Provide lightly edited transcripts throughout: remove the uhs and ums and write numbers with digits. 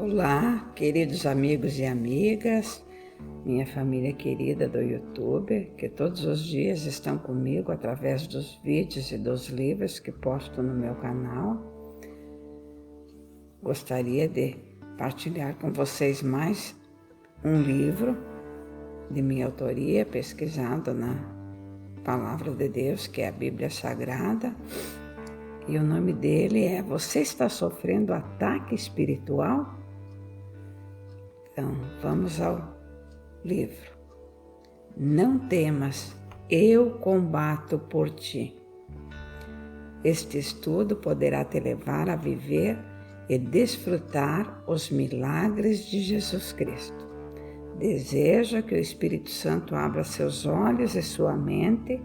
Olá, queridos amigos e amigas, minha família querida do YouTube, que todos os dias estão comigo através dos vídeos e dos livros que posto no meu canal. Gostaria de partilhar com vocês mais um livro de minha autoria, pesquisado na Palavra de Deus, que é a Bíblia Sagrada. E o nome dele é Você está sofrendo ataque espiritual? Então, vamos ao livro. Não temas, eu combato por ti. Este estudo poderá te levar a viver e desfrutar os milagres de Jesus Cristo. Desejo que o Espírito Santo abra seus olhos e sua mente,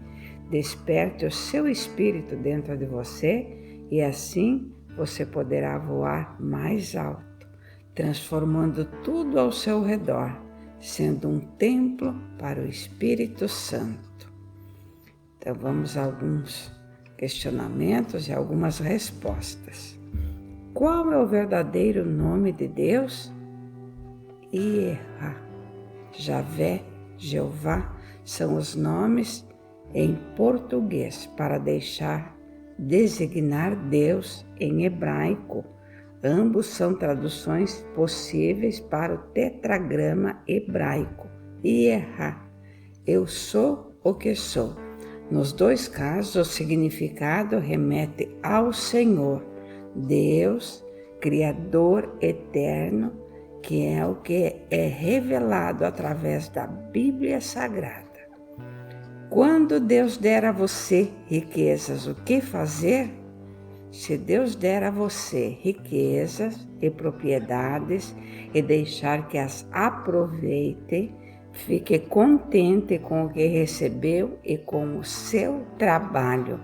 desperte o seu espírito dentro de você e assim você poderá voar mais alto, transformando tudo ao seu redor, sendo um templo para o Espírito Santo. Então vamos a alguns questionamentos e algumas respostas. Qual é o verdadeiro nome de Deus? Ieha, Javé, Jeová, são os nomes em português para designar Deus em hebraico. Ambos são traduções possíveis para o tetragrama hebraico. Ieha, eu sou o que sou. Nos dois casos, o significado remete ao Senhor, Deus, Criador eterno, que é o que é revelado através da Bíblia Sagrada. Quando Deus der a você riquezas, o que fazer? Se Deus der a você riquezas e propriedades e deixar que as aproveite, fique contente com o que recebeu e com o seu trabalho.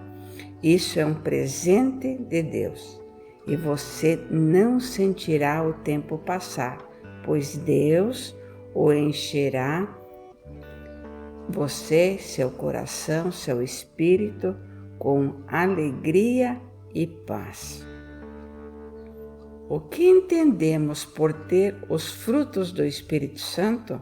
Isso é um presente de Deus e você não sentirá o tempo passar, pois Deus o encherá, você, seu coração, seu espírito, com alegria e paz. O que entendemos por ter os frutos do Espírito Santo?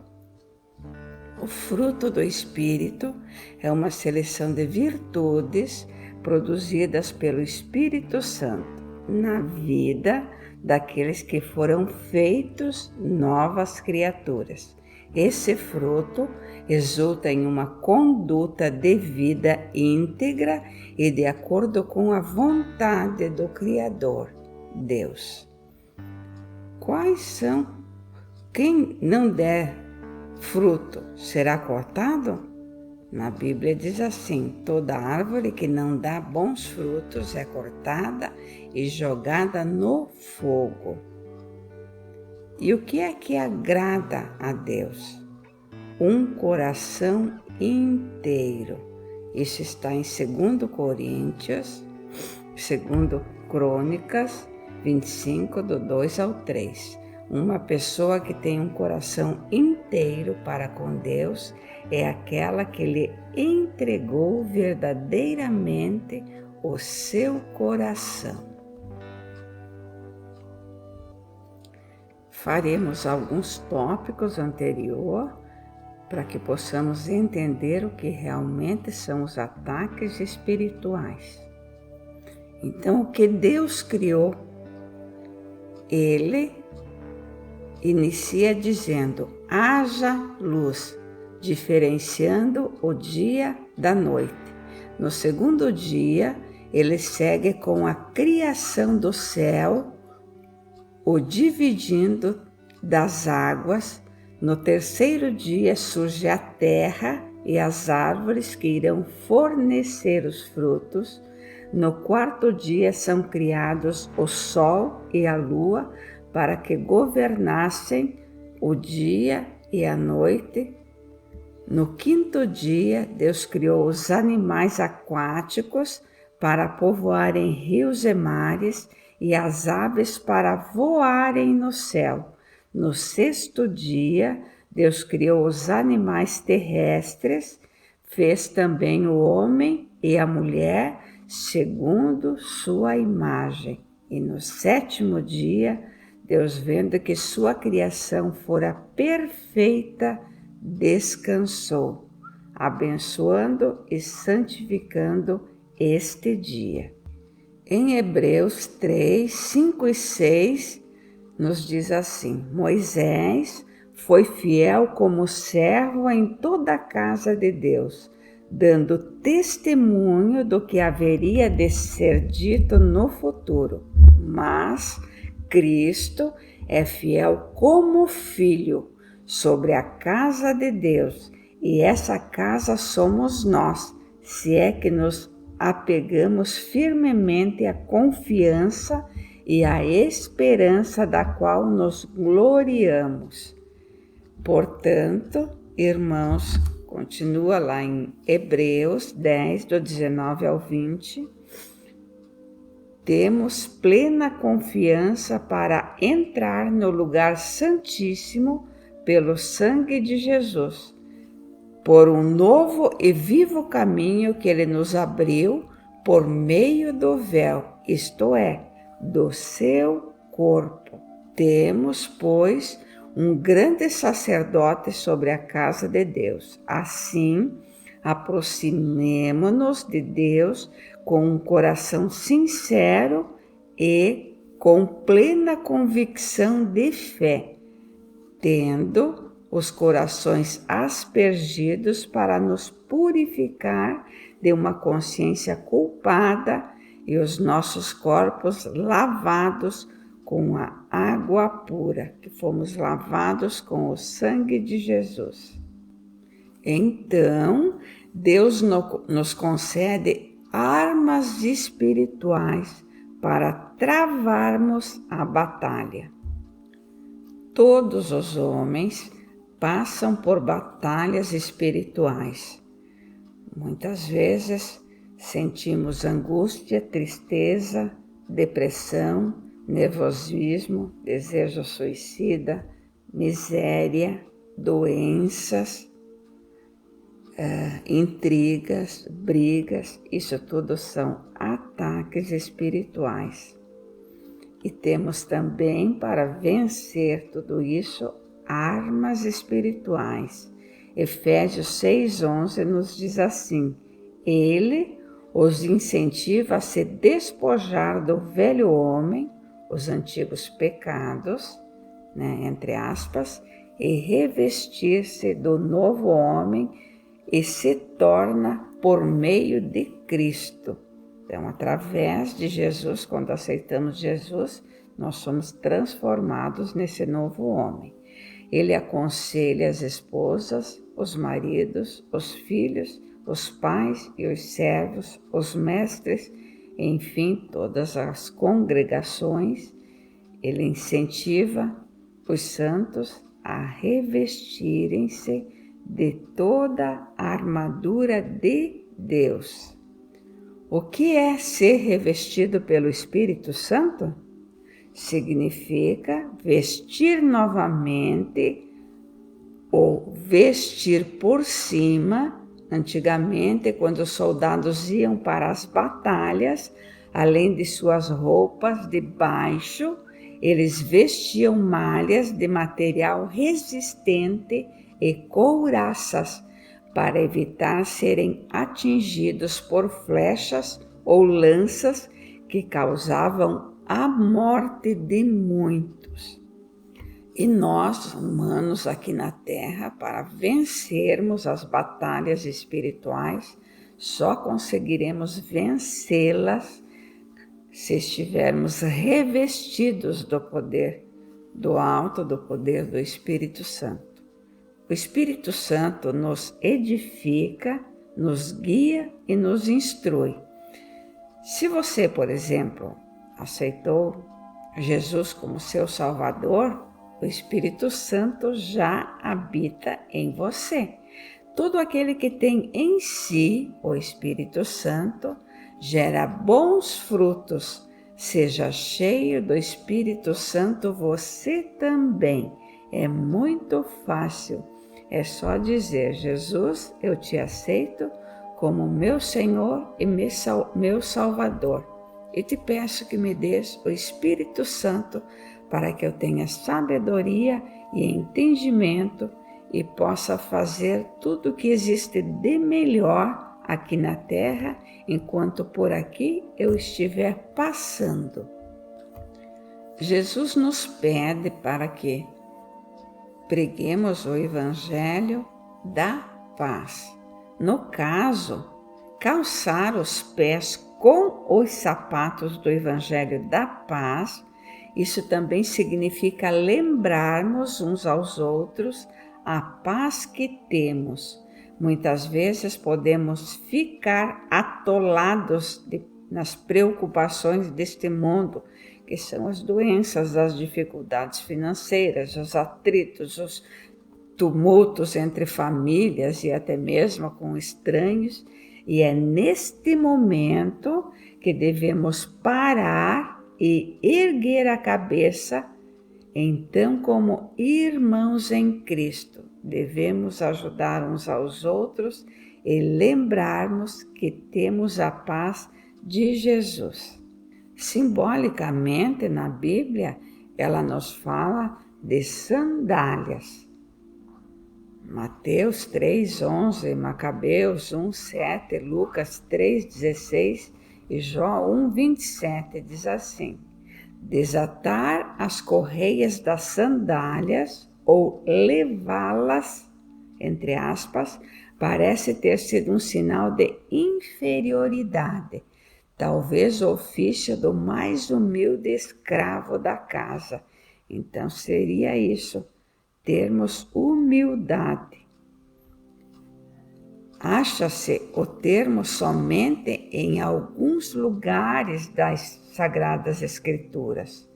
O fruto do Espírito é uma seleção de virtudes produzidas pelo Espírito Santo na vida daqueles que foram feitos novas criaturas. Esse fruto resulta em uma conduta de vida íntegra e de acordo com a vontade do Criador, Deus. Quais são? Quem não der fruto será cortado? Na Bíblia diz assim: toda árvore que não dá bons frutos é cortada e jogada no fogo. E o que é que agrada a Deus? Um coração inteiro. Isso está em 2 Coríntios, 2 Crônicas 25, do 2 ao 3. Uma pessoa que tem um coração inteiro para com Deus é aquela que lhe entregou verdadeiramente o seu coração. Faremos alguns tópicos anteriores para que possamos entender o que realmente são os ataques espirituais. Então, o que Deus criou, Ele inicia dizendo: haja luz, diferenciando o dia da noite. No segundo dia, Ele segue com a criação do céu, o dividindo das águas. No terceiro dia surge a terra e as árvores que irão fornecer os frutos. No quarto dia são criados o sol e a lua para que governassem o dia e a noite. No quinto dia, Deus criou os animais aquáticos para povoarem rios e mares e as aves para voarem no céu. No sexto dia, Deus criou os animais terrestres, fez também o homem e a mulher segundo sua imagem. E no sétimo dia, Deus, vendo que sua criação fora perfeita, descansou, abençoando e santificando este dia. Em Hebreus 3, 5 e 6, nos diz assim: Moisés foi fiel como servo em toda a casa de Deus, dando testemunho do que haveria de ser dito no futuro. Mas Cristo é fiel como filho sobre a casa de Deus, e essa casa somos nós, se é que nos apegamos firmemente à confiança e à esperança da qual nos gloriamos. Portanto, irmãos, continua lá em Hebreus 10, do 19 ao 20, temos plena confiança para entrar no lugar santíssimo pelo sangue de Jesus, por um novo e vivo caminho que Ele nos abriu por meio do véu, isto é, do seu corpo. Temos, pois, um grande sacerdote sobre a casa de Deus. Assim, aproximemo-nos de Deus com um coração sincero e com plena convicção de fé, tendo os corações aspergidos para nos purificar de uma consciência culpada e os nossos corpos lavados com a água pura, que fomos lavados com o sangue de Jesus. Então, Deus nos concede armas espirituais para travarmos a batalha. Todos os homens passam por batalhas espirituais. Muitas vezes sentimos angústia, tristeza, depressão, nervosismo, desejo suicida, miséria, doenças, intrigas, brigas. Isso tudo são ataques espirituais. E temos também, para vencer tudo isso, armas espirituais. Efésios 6,11 nos diz assim: Ele os incentiva a se despojar do velho homem, os antigos pecados, entre aspas, e revestir-se do novo homem, e se torna por meio de Cristo. Então, através de Jesus, quando aceitamos Jesus, nós somos transformados nesse novo homem. Ele aconselha as esposas, os maridos, os filhos, os pais e os servos, os mestres, enfim, todas as congregações. Ele incentiva os santos a revestirem-se de toda a armadura de Deus. O que é ser revestido pelo Espírito Santo? Significa vestir novamente ou vestir por cima. Antigamente, quando os soldados iam para as batalhas, além de suas roupas de baixo, eles vestiam malhas de material resistente e couraças para evitar serem atingidos por flechas ou lanças que causavam a morte de muitos. E nós, humanos aqui na Terra, para vencermos as batalhas espirituais, só conseguiremos vencê-las se estivermos revestidos do poder do alto, do poder do Espírito Santo. O Espírito Santo nos edifica, nos guia e nos instrui. Se você, por exemplo, aceitou Jesus como seu Salvador, o Espírito Santo já habita em você. Todo aquele que tem em si o Espírito Santo gera bons frutos. Seja cheio do Espírito Santo você também. É muito fácil. É só dizer: Jesus, eu te aceito como meu Senhor e meu Salvador. E te peço que me dês o Espírito Santo para que eu tenha sabedoria e entendimento e possa fazer tudo o que existe de melhor aqui na terra, enquanto por aqui eu estiver passando. Jesus nos pede para que preguemos o Evangelho da paz. No caso, calçar os pés com os sapatos do Evangelho da paz, isso também significa lembrarmos uns aos outros a paz que temos. Muitas vezes podemos ficar atolados nas preocupações deste mundo, que são as doenças, as dificuldades financeiras, os atritos, os tumultos entre famílias e até mesmo com estranhos. E é neste momento que devemos parar e erguer a cabeça. Então, como irmãos em Cristo, devemos ajudar uns aos outros e lembrarmos que temos a paz de Jesus. Simbolicamente, na Bíblia, ela nos fala de sandálias. Mateus 3:11, Macabeus 1:7, Lucas 3:16 e João 1:27 diz assim: desatar as correias das sandálias ou levá-las, entre aspas, parece ter sido um sinal de inferioridade, talvez o ofício do mais humilde escravo da casa. Então seria isso, termos humildade. Acha-se o termo somente em alguns lugares das Sagradas Escrituras.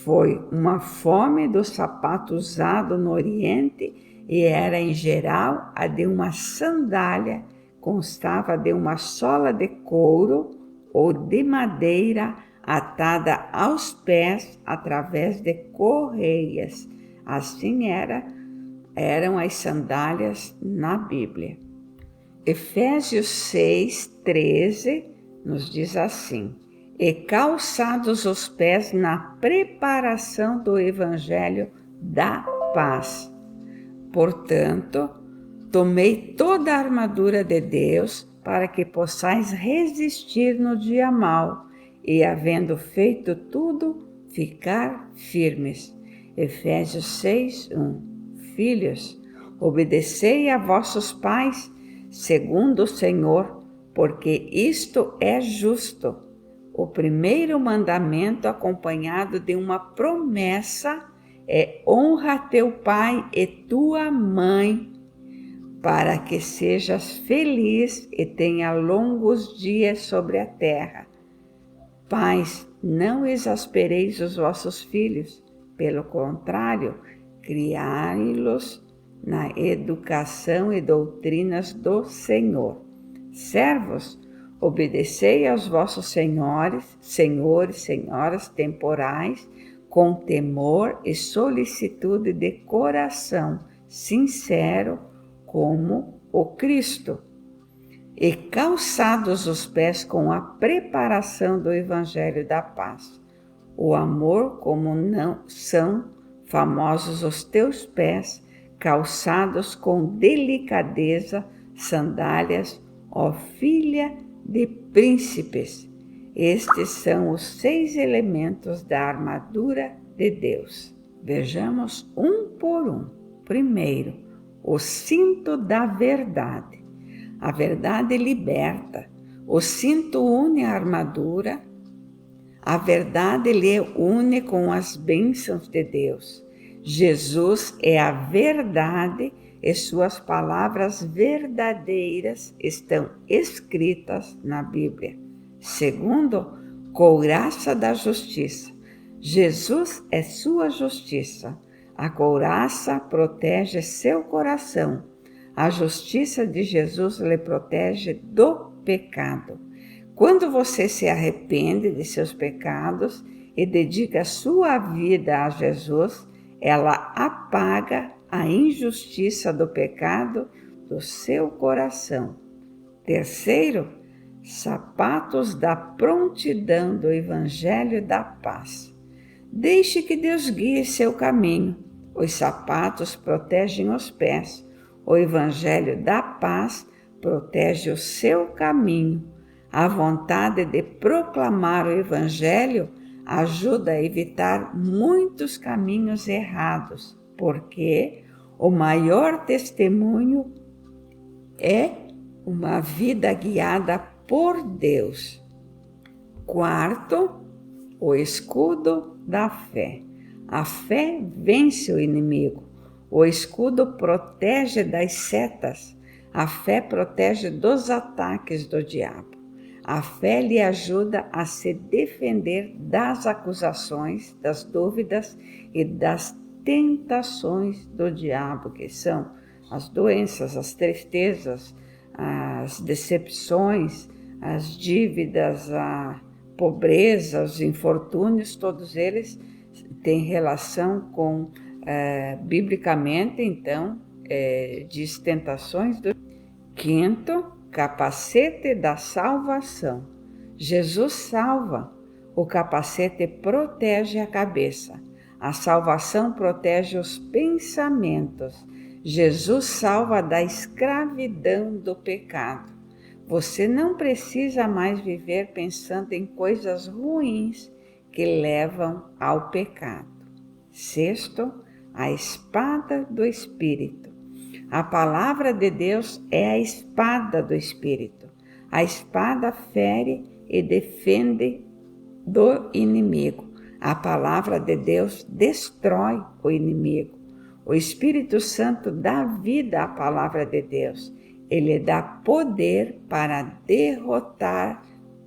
Foi uma fome do sapato usado no Oriente e era em geral a de uma sandália, constava de uma sola de couro ou de madeira atada aos pés através de correias. Assim eram as sandálias na Bíblia. Efésios 6:13 nos diz assim: e calçados os pés na preparação do Evangelho da paz. Portanto, tomei toda a armadura de Deus para que possais resistir no dia mau e, havendo feito tudo, ficar firmes. Efésios 6:1. Filhos, obedecei a vossos pais, segundo o Senhor, porque isto é justo. O primeiro mandamento, acompanhado de uma promessa, é: honra teu pai e tua mãe, para que sejas feliz e tenha longos dias sobre a terra. Pais, não exaspereis os vossos filhos, pelo contrário, criai-los na educação e doutrinas do Senhor. Servos, obedecei aos vossos senhores, senhoras temporais, com temor e solicitude de coração sincero, como o Cristo. E calçados os pés com a preparação do Evangelho da paz. O amor, como não são famosos os teus pés, calçados com delicadeza, sandálias, ó filha de príncipes. Estes são os 6 elementos da armadura de Deus. Vejamos um por um. Primeiro, o cinto da verdade. A verdade liberta. O cinto une a armadura. A verdade lhe une com as bênçãos de Deus. Jesus é a verdade e suas palavras verdadeiras estão escritas na Bíblia. Segundo, couraça da justiça. Jesus é sua justiça. A couraça protege seu coração. A justiça de Jesus lhe protege do pecado. Quando você se arrepende de seus pecados e dedica sua vida a Jesus, ela apaga a injustiça do pecado do seu coração. Terceiro, sapatos da prontidão do Evangelho da paz. Deixe que Deus guie seu caminho. Os sapatos protegem os pés. O Evangelho da paz protege o seu caminho. A vontade de proclamar o Evangelho ajuda a evitar muitos caminhos errados, porque o maior testemunho é uma vida guiada por Deus. Quarto, o escudo da fé. A fé vence o inimigo. O escudo protege das setas. A fé protege dos ataques do diabo. A fé lhe ajuda a se defender das acusações, das dúvidas e das tentações do diabo, que são as doenças, as tristezas, as decepções, as dívidas, a pobreza, os infortúnios, todos eles têm relação com, biblicamente, então, diz tentações do... Quinto, capacete da salvação. Jesus salva. O capacete protege a cabeça. A salvação protege os pensamentos. Jesus salva da escravidão do pecado. Você não precisa mais viver pensando em coisas ruins que levam ao pecado. Sexto, a espada do Espírito. A palavra de Deus é a espada do Espírito. A espada fere e defende do inimigo. A palavra de Deus destrói o inimigo. O Espírito Santo dá vida à palavra de Deus. Ele dá poder para derrotar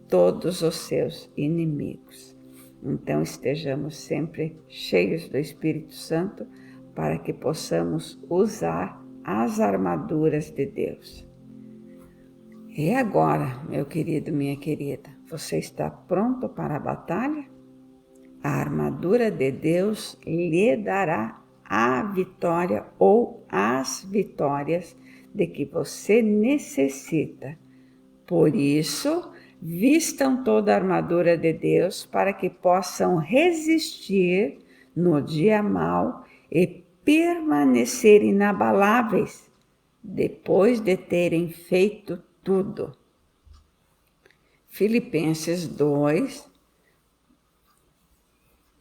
todos os seus inimigos. Então estejamos sempre cheios do Espírito Santo para que possamos usar as armaduras de Deus. E agora, meu querido, minha querida, você está pronto para a batalha? A armadura de Deus lhe dará a vitória ou as vitórias de que você necessita. Por isso, vistam toda a armadura de Deus para que possam resistir no dia mau e permanecer inabaláveis depois de terem feito tudo. Filipenses 2.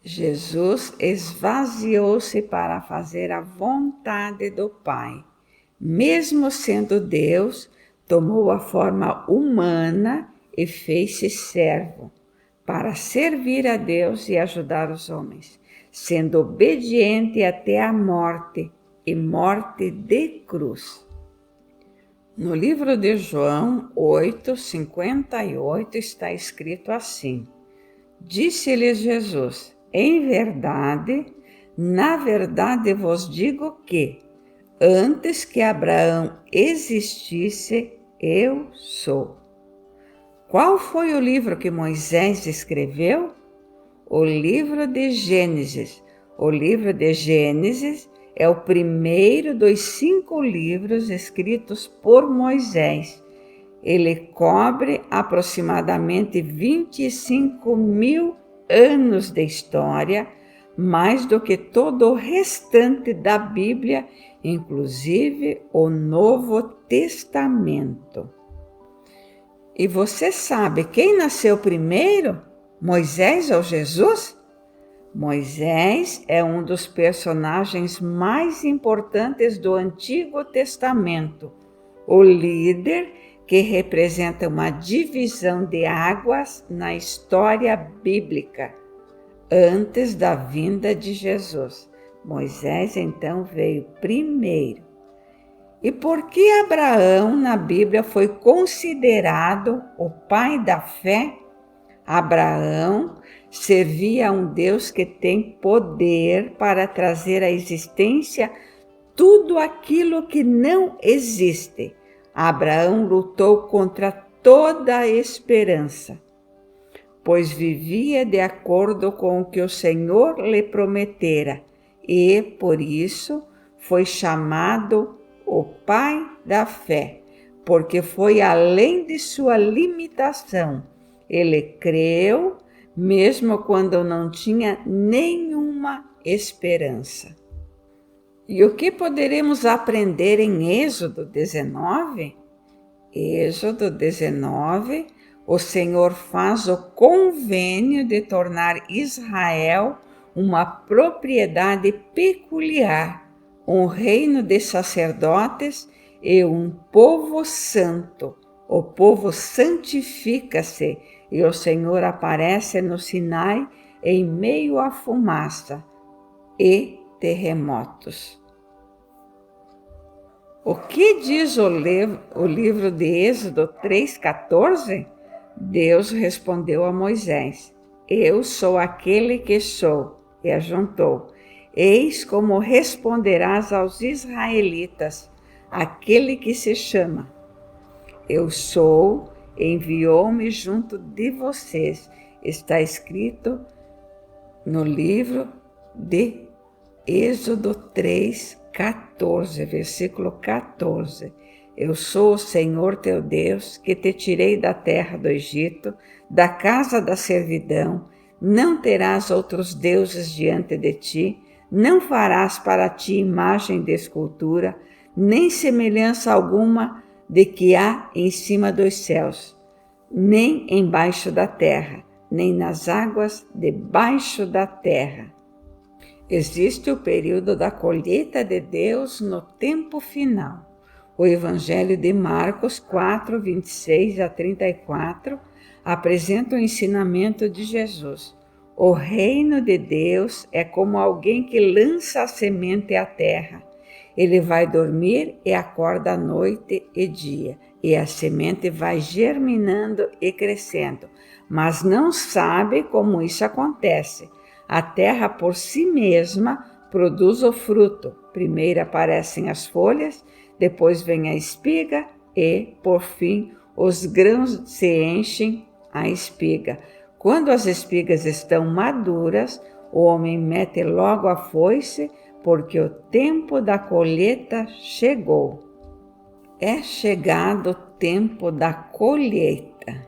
Jesus esvaziou-se para fazer a vontade do Pai. Mesmo sendo Deus, tomou a forma humana e fez-se servo, para servir a Deus e ajudar os homens, sendo obediente até a morte e morte de cruz. No livro de João 8:58 está escrito assim: Disse-lhes Jesus: Em verdade, na verdade vos digo que, antes que Abraão existisse, eu sou. Qual foi o livro que Moisés escreveu? O livro de Gênesis. O livro de Gênesis é o primeiro dos 5 livros escritos por Moisés. Ele cobre aproximadamente 25.000 anos de história, mais do que todo o restante da Bíblia, inclusive o Novo Testamento. E você sabe quem nasceu primeiro? Moisés ou Jesus? Moisés é um dos personagens mais importantes do Antigo Testamento, o líder que representa uma divisão de águas na história bíblica, antes da vinda de Jesus. Moisés, então, veio primeiro. E por que Abraão, na Bíblia, foi considerado o pai da fé? Abraão servia a um Deus que tem poder para trazer à existência tudo aquilo que não existe. Abraão lutou contra toda a esperança, pois vivia de acordo com o que o Senhor lhe prometera e, por isso, foi chamado o pai da fé, porque foi além de sua limitação. Ele creu, mesmo quando não tinha nenhuma esperança. E o que poderemos aprender em Êxodo 19? Êxodo 19, o Senhor faz o convênio de tornar Israel uma propriedade peculiar, um reino de sacerdotes e um povo santo. O povo santifica-se e o Senhor aparece no Sinai em meio à fumaça e terremotos. O que diz o livro de Êxodo 3,14? Deus respondeu a Moisés: Eu sou aquele que sou, e ajuntou: Eis como responderás aos israelitas, aquele que se chama Eu sou, enviou-me junto de vocês. Está escrito no livro de Êxodo 3,14, versículo 14. Eu sou o Senhor teu Deus, que te tirei da terra do Egito, da casa da servidão. Não terás outros deuses diante de ti, não farás para ti imagem de escultura, nem semelhança alguma de que há em cima dos céus, nem embaixo da terra, nem nas águas debaixo da terra. Existe o período da colheita de Deus no tempo final. O Evangelho de Marcos 4, 26 a 34 apresenta o ensinamento de Jesus. O reino de Deus é como alguém que lança a semente à terra. Ele vai dormir e acorda noite e dia, e a semente vai germinando e crescendo, mas não sabe como isso acontece. A terra por si mesma produz o fruto. Primeiro aparecem as folhas, depois vem a espiga e, por fim, os grãos se enchem a espiga. Quando as espigas estão maduras, o homem mete logo a foice, porque o tempo da colheita chegou. É chegado o tempo da colheita.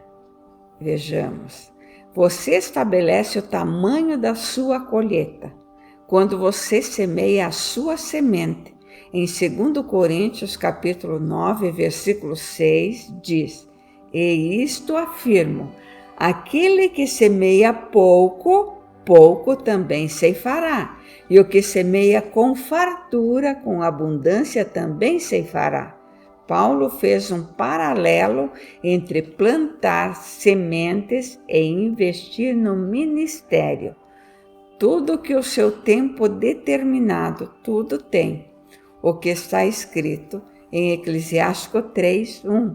Vejamos. Você estabelece o tamanho da sua colheita quando você semeia a sua semente. Em 2 Coríntios capítulo 9, versículo 6, diz: E isto afirmo, aquele que semeia pouco, pouco também ceifará, e o que semeia com fartura, com abundância, também ceifará. Paulo fez um paralelo entre plantar sementes e investir no ministério. Tudo que o seu tempo determinado, tudo tem. O que está escrito em Eclesiástico 3:1.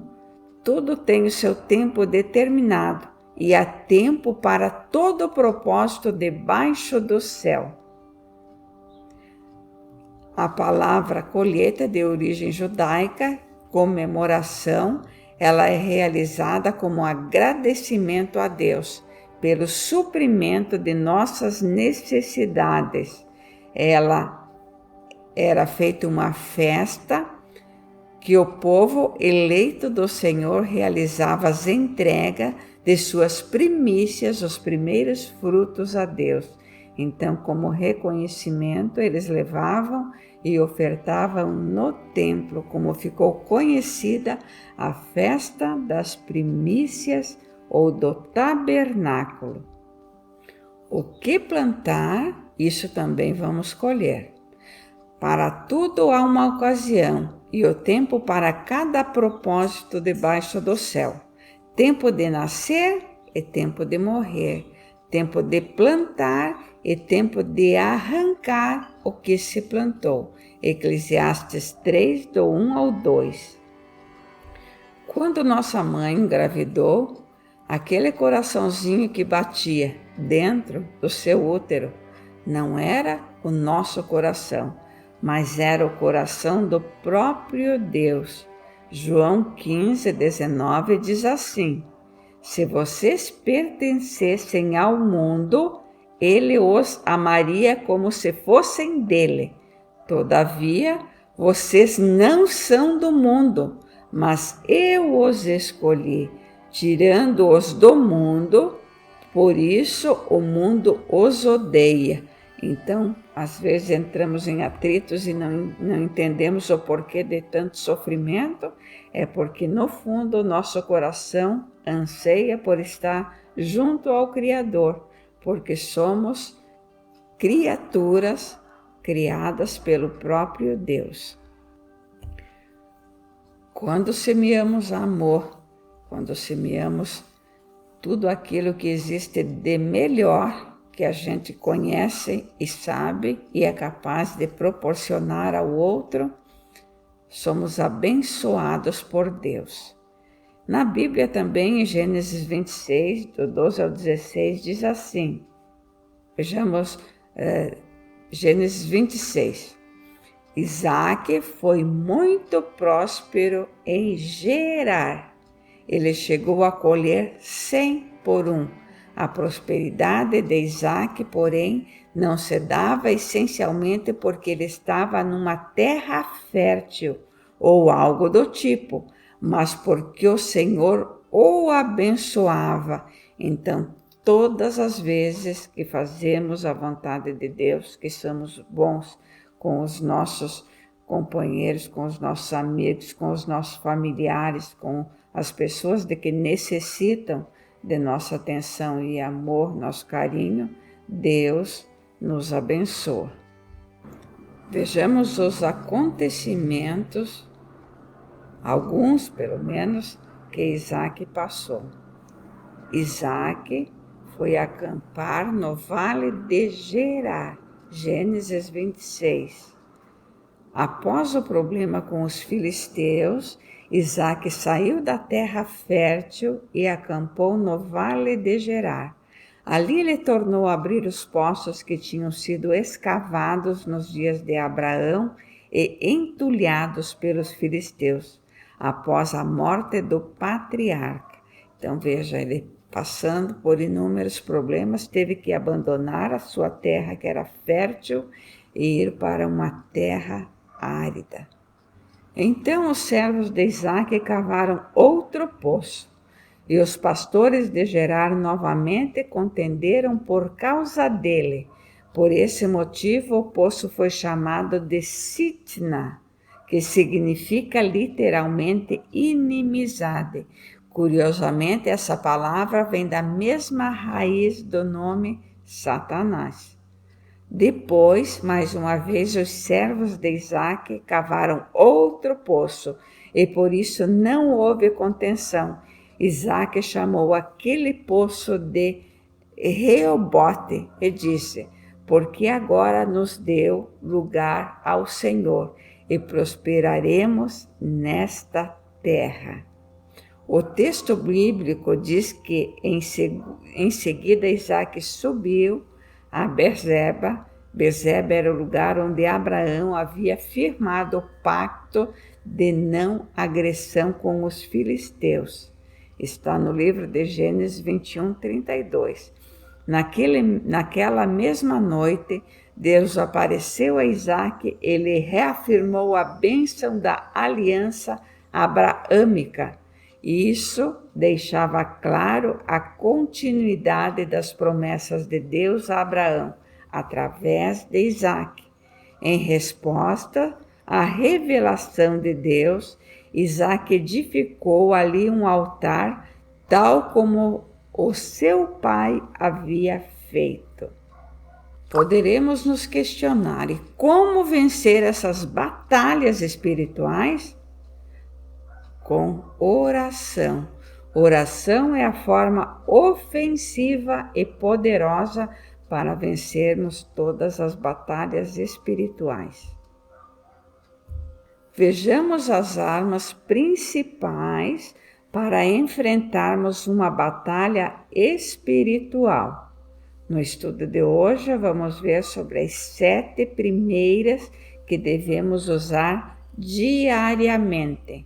Tudo tem o seu tempo determinado e há tempo para todo propósito debaixo do céu. A palavra colheita de origem judaica, comemoração, ela é realizada como agradecimento a Deus pelo suprimento de nossas necessidades. Ela era feita uma festa que o povo eleito do Senhor realizava as entregas de suas primícias, os primeiros frutos a Deus. Então, como reconhecimento, eles levavam e ofertavam no templo, como ficou conhecida a festa das primícias ou do tabernáculo. O que plantar, isso também vamos colher. Para tudo há uma ocasião e o tempo para cada propósito debaixo do céu. Tempo de nascer e tempo de morrer. Tempo de plantar e tempo de arrancar o que se plantou. Eclesiastes 3, do 1 ao 2. Quando nossa mãe engravidou, aquele coraçãozinho que batia dentro do seu útero não era o nosso coração, mas era o coração do próprio Deus. João 15, 19 diz assim: Se vocês pertencessem ao mundo, ele os amaria como se fossem dele. Todavia, vocês não são do mundo, mas eu os escolhi, tirando-os do mundo, por isso o mundo os odeia. Então, às vezes entramos em atritos e não entendemos o porquê de tanto sofrimento. É porque, no fundo, o nosso coração anseia por estar junto ao Criador, porque somos criaturas criadas pelo próprio Deus. Quando semeamos amor, quando semeamos tudo aquilo que existe de melhor que a gente conhece e sabe e é capaz de proporcionar ao outro, somos abençoados por Deus. Na Bíblia também, em Gênesis 26, do 12 ao 16, diz assim, vejamos Gênesis 26. Isaque foi muito próspero em gerar. Ele chegou a colher 100 por um. A prosperidade de Isaque, porém, não se dava essencialmente porque ele estava numa terra fértil ou algo do tipo, mas porque o Senhor o abençoava. Então, todas as vezes que fazemos a vontade de Deus, que somos bons com os nossos companheiros, com os nossos amigos, com os nossos familiares, com as pessoas de que necessitam de nossa atenção e amor, nosso carinho, Deus nos abençoa. Vejamos os acontecimentos, alguns pelo menos, que Isaque passou. Isaque foi acampar no vale de Gerar, Gênesis 26. Após o problema com os filisteus, Isaque saiu da terra fértil e acampou no vale de Gerar. Ali ele tornou a abrir os poços que tinham sido escavados nos dias de Abraão e entulhados pelos filisteus, após a morte do patriarca. Então veja, ele passando por inúmeros problemas, teve que abandonar a sua terra que era fértil e ir para uma terra árida. Então os servos de Isaque cavaram outro poço, e os pastores de Gerar novamente contenderam por causa dele. Por esse motivo o poço foi chamado de Sitna, que significa literalmente inimizade. Curiosamente, essa palavra vem da mesma raiz do nome Satanás. Depois, mais uma vez, os servos de Isaque cavaram outro poço, e por isso não houve contenção. Isaque chamou aquele poço de Reobote e disse, porque agora nos deu lugar ao Senhor, e prosperaremos nesta terra. O texto bíblico diz que em seguida Isaque subiu a Berseba. Berseba era o lugar onde Abraão havia firmado o pacto de não agressão com os filisteus. Está no livro de Gênesis 21, 32. Naquela mesma noite, Deus apareceu a Isaque, ele reafirmou a bênção da aliança abraâmica. Isso deixava claro a continuidade das promessas de Deus a Abraão, através de Isaque. Em resposta à revelação de Deus, Isaque edificou ali um altar, tal como o seu pai havia feito. Poderemos nos questionar, e como vencer essas batalhas espirituais? Com oração. Oração é a forma ofensiva e poderosa para vencermos todas as batalhas espirituais. Vejamos as armas principais para enfrentarmos uma batalha espiritual. No estudo de hoje, vamos ver sobre as 7 primeiras que devemos usar diariamente.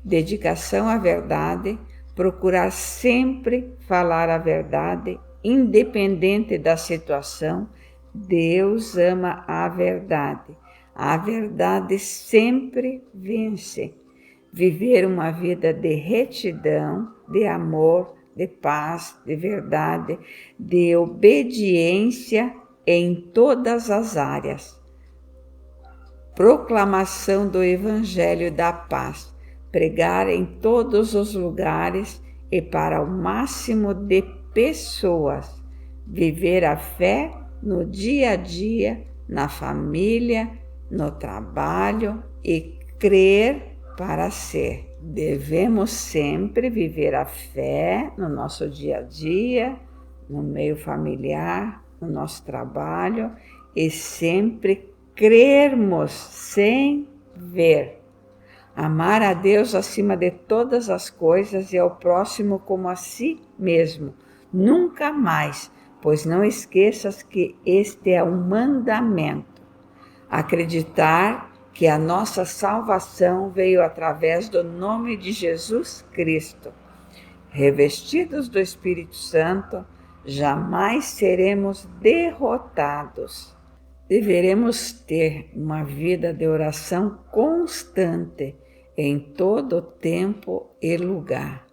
Dedicação à verdade, procurar sempre falar a verdade, independente da situação. Deus ama a verdade. A verdade sempre vence. Viver uma vida de retidão, de amor, de paz, de verdade, de obediência em todas as áreas. Proclamação do Evangelho da paz, pregar em todos os lugares e para o máximo de pessoas, viver a fé no dia a dia, na família, no trabalho e crer para ser. Devemos sempre viver a fé no nosso dia a dia, no meio familiar, no nosso trabalho e sempre crermos sem ver. Amar a Deus acima de todas as coisas e ao próximo como a si mesmo. Nunca mais, pois não esqueças que este é um mandamento. Acreditar que a nossa salvação veio através do nome de Jesus Cristo. Revestidos do Espírito Santo, jamais seremos derrotados. Deveremos ter uma vida de oração constante em todo tempo e lugar.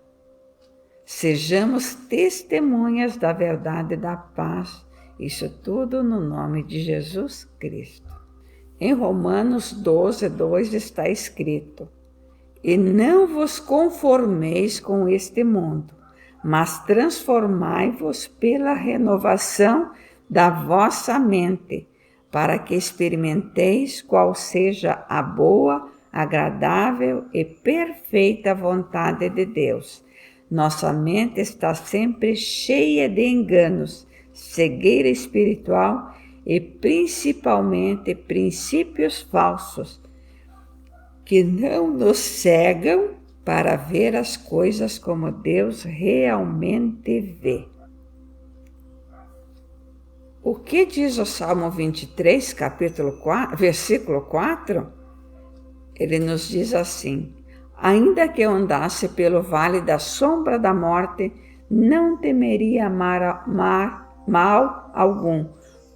Sejamos testemunhas da verdade e da paz, isso tudo no nome de Jesus Cristo. Em Romanos 12:2 está escrito: E não vos conformeis com este mundo, mas transformai-vos pela renovação da vossa mente, para que experimenteis qual seja a boa, agradável e perfeita vontade de Deus. Nossa mente está sempre cheia de enganos, cegueira espiritual e principalmente princípios falsos, que não nos cegam para ver as coisas como Deus realmente vê. O que diz o Salmo 23, versículo 4? Ele nos diz assim: Ainda que eu andasse pelo vale da sombra da morte, não temeria mal algum,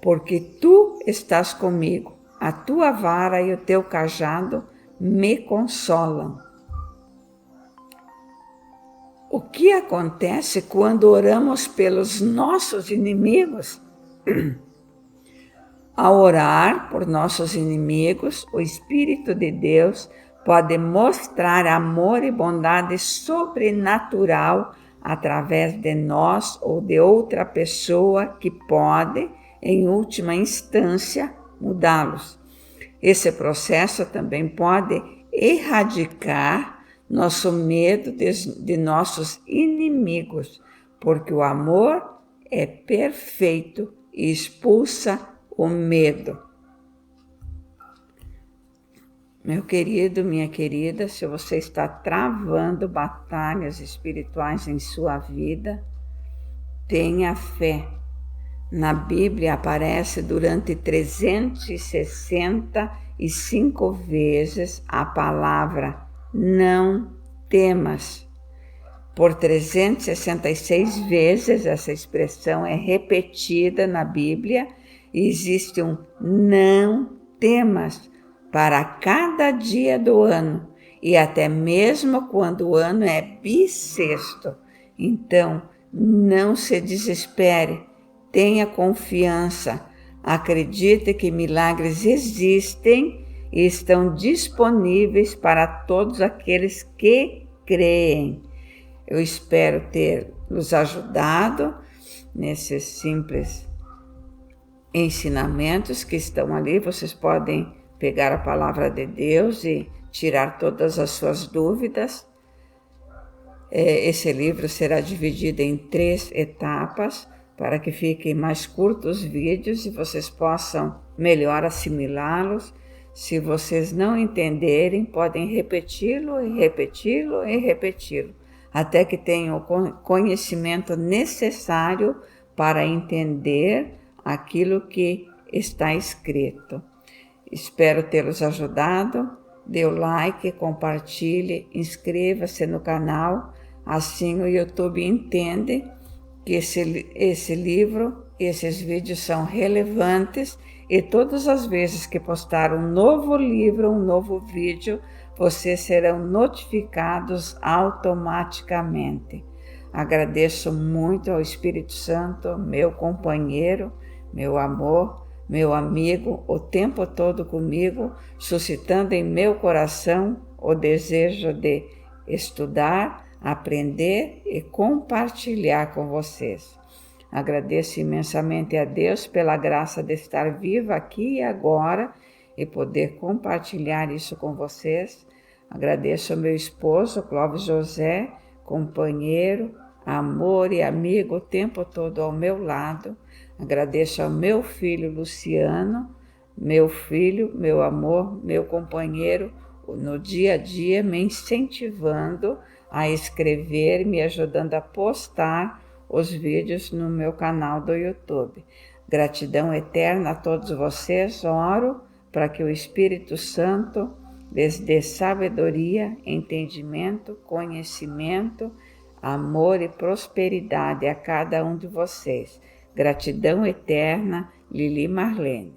porque tu estás comigo, a tua vara e o teu cajado me consolam. O que acontece quando oramos pelos nossos inimigos? Ao orar por nossos inimigos, o Espírito de Deus pode mostrar amor e bondade sobrenatural através de nós ou de outra pessoa que pode, em última instância, mudá-los. Esse processo também pode erradicar nosso medo de nossos inimigos, porque o amor é perfeito e expulsa o medo. Meu querido, minha querida, se você está travando batalhas espirituais em sua vida, tenha fé. Na Bíblia aparece durante 365 vezes a palavra não temas. Por 366 vezes essa expressão é repetida na Bíblia e existe um não temas para cada dia do ano e até mesmo quando o ano é bissexto. Então, não se desespere, tenha confiança, acredite que milagres existem e estão disponíveis para todos aqueles que creem. Eu espero ter nos ajudado nesses simples ensinamentos que estão ali. Vocês podem pegar a palavra de Deus e tirar todas as suas dúvidas. Esse livro será dividido em 3 etapas para que fiquem mais curtos os vídeos e vocês possam melhor assimilá-los. Se vocês não entenderem, podem repeti-lo e repeti-lo e repeti-lo, até que tenham o conhecimento necessário para entender aquilo que está escrito. Espero tê-los ajudado. Dê o like, compartilhe, inscreva-se no canal, assim o YouTube entende que esse livro e esses vídeos são relevantes e todas as vezes que postar um novo livro, um novo vídeo, vocês serão notificados automaticamente. Agradeço muito ao Espírito Santo, meu companheiro, meu amor, meu amigo, o tempo todo comigo, suscitando em meu coração o desejo de estudar, aprender e compartilhar com vocês. Agradeço imensamente a Deus pela graça de estar viva aqui e agora e poder compartilhar isso com vocês. Agradeço ao meu esposo, Clóvis José, companheiro, amor e amigo o tempo todo ao meu lado. Agradeço ao meu filho Luciano, meu filho, meu amor, meu companheiro, no dia a dia me incentivando a escrever, me ajudando a postar os vídeos no meu canal do YouTube. Gratidão eterna a todos vocês. Oro para que o Espírito Santo lhes dê sabedoria, entendimento, conhecimento, amor e prosperidade a cada um de vocês. Gratidão eterna, Lili Marlene.